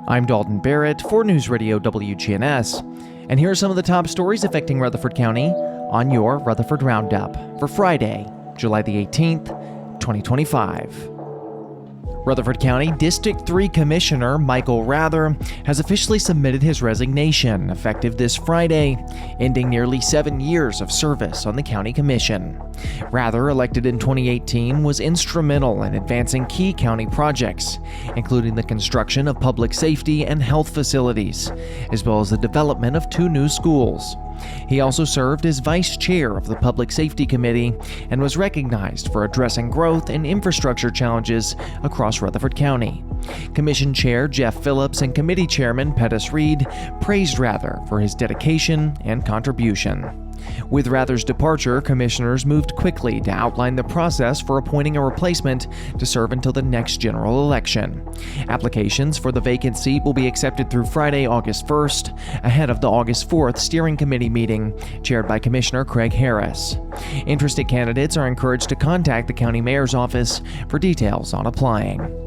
I'm Dalton Barrett for News Radio WGNS, and here are some of the top stories affecting Rutherford County on your Rutherford Roundup for Friday, July the 18th, 2025. Rutherford County District 3 Commissioner Michael Rather has officially submitted his resignation, effective this Friday, ending nearly 7 years of service on the County Commission. Rather, elected in 2018, was instrumental in advancing key county projects, including the construction of public safety and health facilities, as well as the development of 2 new schools. He also served as vice chair of the Public Safety Committee and was recognized for addressing growth and infrastructure challenges across Rutherford County. Commission Chair Jeff Phillips and Committee Chairman Pettis Reed praised Rather for his dedication and contribution. With Rather's departure, commissioners moved quickly to outline the process for appointing a replacement to serve until the next general election. Applications for the vacant seat will be accepted through Friday, August 1st, ahead of the August 4th Steering Committee meeting, chaired by Commissioner Craig Harris. Interested candidates are encouraged to contact the County Mayor's office for details on applying.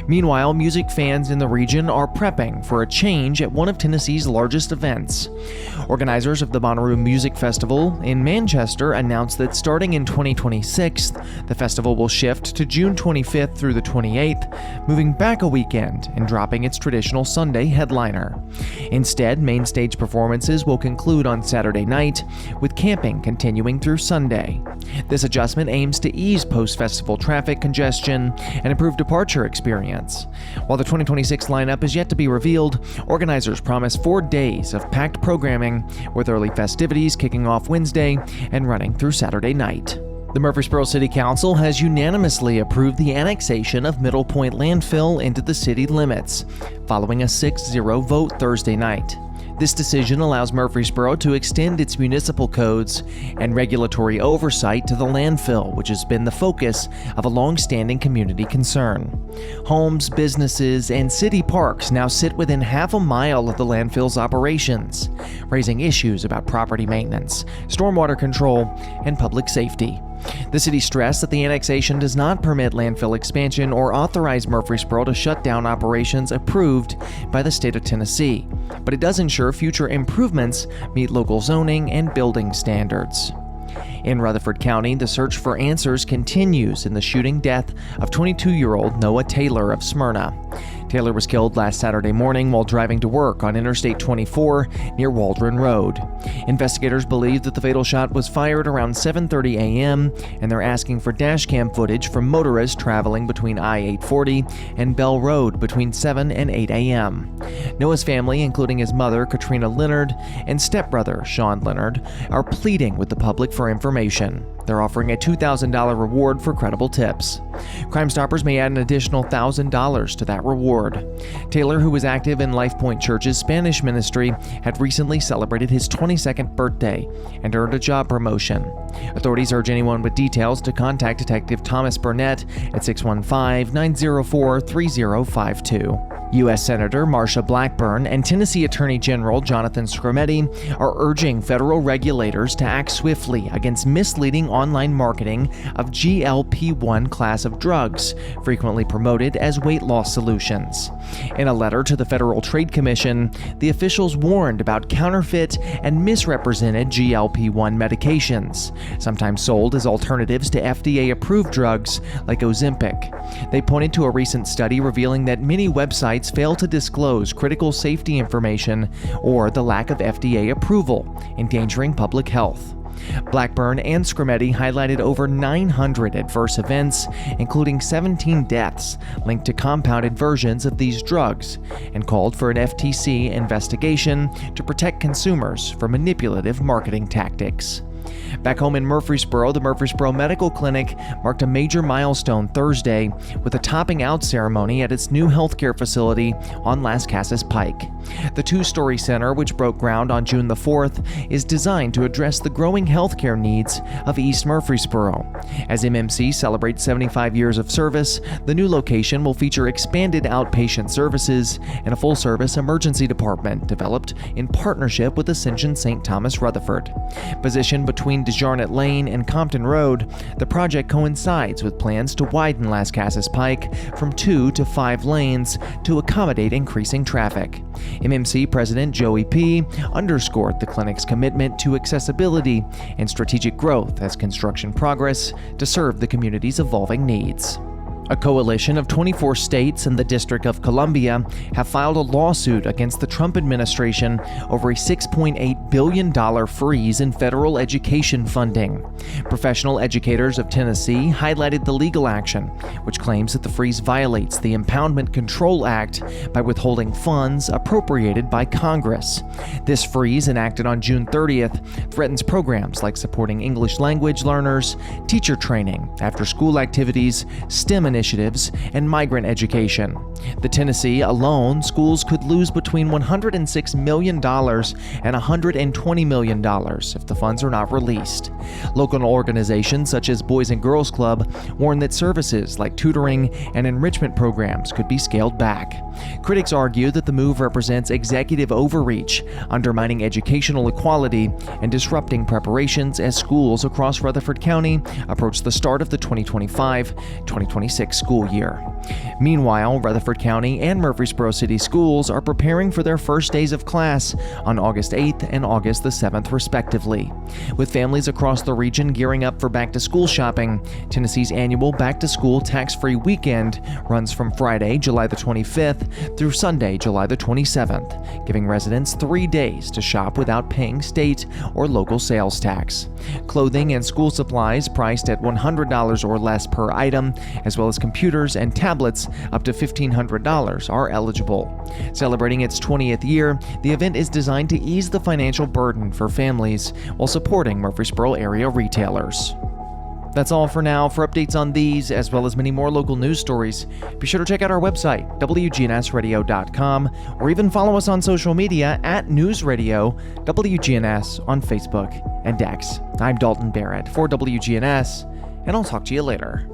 Meanwhile, music fans in the region are prepping for a change at one of Tennessee's largest events. Organizers of the Bonnaroo Music Festival in Manchester announced that starting in 2026, the festival will shift to June 25th through the 28th, moving back a weekend and dropping its traditional Sunday headliner. Instead, main stage performances will conclude on Saturday night, with camping continuing through Sunday. This adjustment aims to ease post-festival traffic congestion and improve departure experience. While the 2026 lineup is yet to be revealed, organizers promise 4 days of packed programming, with early festivities kicking off Wednesday and running through Saturday night. The Murfreesboro City Council has unanimously approved the annexation of Middle Point Landfill into the city limits, following a 6-0 vote Thursday night. This decision allows Murfreesboro to extend its municipal codes and regulatory oversight to the landfill, which has been the focus of a long-standing community concern. Homes, businesses, and city parks now sit within half a mile of the landfill's operations, raising issues about property maintenance, stormwater control, and public safety. The city stressed that the annexation does not permit landfill expansion or authorize Murfreesboro to shut down operations approved by the state of Tennessee, but it does ensure future improvements meet local zoning and building standards. In Rutherford County, the search for answers continues in the shooting death of 22-year-old Noah Taylor of Smyrna. Taylor was killed last Saturday morning while driving to work on Interstate 24 near Waldron Road. Investigators believe that the fatal shot was fired around 7:30 a.m., and they're asking for dashcam footage from motorists traveling between I-840 and Bell Road between 7 and 8 a.m. Noah's family, including his mother, Katrina Leonard, and stepbrother, Sean Leonard, are pleading with the public for information. They're offering a $2,000 reward for credible tips. Crime Stoppers may add an additional $1,000 to that reward. Taylor, who was active in Life Point Church's Spanish ministry, had recently celebrated his 22nd birthday and earned a job promotion. Authorities urge anyone with details to contact Detective Thomas Burnett at 615-904-3052. U.S. Senator Marsha Blackburn and Tennessee Attorney General Jonathan Skrmetti are urging federal regulators to act swiftly against misleading online marketing of GLP-1 class of drugs, frequently promoted as weight loss solutions. In a letter to the Federal Trade Commission, the officials warned about counterfeit and misrepresented GLP-1 medications, sometimes sold as alternatives to FDA-approved drugs like Ozempic. They pointed to a recent study revealing that many websites fail to disclose critical safety information or the lack of FDA approval, endangering public health. Blackburn and Skrmetti highlighted over 900 adverse events, including 17 deaths, linked to compounded versions of these drugs, and called for an FTC investigation to protect consumers from manipulative marketing tactics. Back home in Murfreesboro, the Murfreesboro Medical Clinic marked a major milestone Thursday with a topping out ceremony at its new healthcare facility on Las Casas Pike. The 2-story center, which broke ground on June the 4th, is designed to address the growing healthcare needs of East Murfreesboro. As MMC celebrates 75 years of service, the new location will feature expanded outpatient services and a full-service emergency department developed in partnership with Ascension St. Thomas Rutherford. Positioned between DeJarnette Lane and Compton Road, the project coincides with plans to widen Las Casas Pike from 2 to 5 lanes to accommodate increasing traffic. MMC President Joey P. underscored the clinic's commitment to accessibility and strategic growth as construction progress to serve the community's evolving needs. A coalition of 24 states and the District of Columbia have filed a lawsuit against the Trump administration over a $6.8 billion freeze in federal education funding. Professional educators of Tennessee highlighted the legal action, which claims that the freeze violates the Impoundment Control Act by withholding funds appropriated by Congress. This freeze, enacted on June 30th, threatens programs like supporting English language learners, teacher training, after-school activities, STEM initiatives, and migrant education. The Tennessee alone, schools could lose between $106 million and $120 million if the funds are not released. Local organizations such as Boys and Girls Club warn that services like tutoring and enrichment programs could be scaled back. Critics argue that the move represents executive overreach, undermining educational equality and disrupting preparations as schools across Rutherford County approach the start of the 2025-2026 school year. Meanwhile, Rutherford County and Murfreesboro City Schools are preparing for their first days of class on August 8th and August the 7th, respectively. With families across the region gearing up for back-to-school shopping, Tennessee's annual back-to-school tax-free weekend runs from Friday, July the 25th through Sunday, July the 27th, giving residents 3 days to shop without paying state or local sales tax. Clothing and school supplies priced at $100 or less per item, as well as computers and tablets up to $1,500 are eligible. Celebrating its 20th year, the event is designed to ease the financial burden for families while supporting Murfreesboro area retailers. That's all for now. For updates on these, as well as many more local news stories, be sure to check out our website, wgnsradio.com, or even follow us on social media at News Radio WGNS on Facebook and X. I'm Dalton Barrett for WGNS, and I'll talk to you later.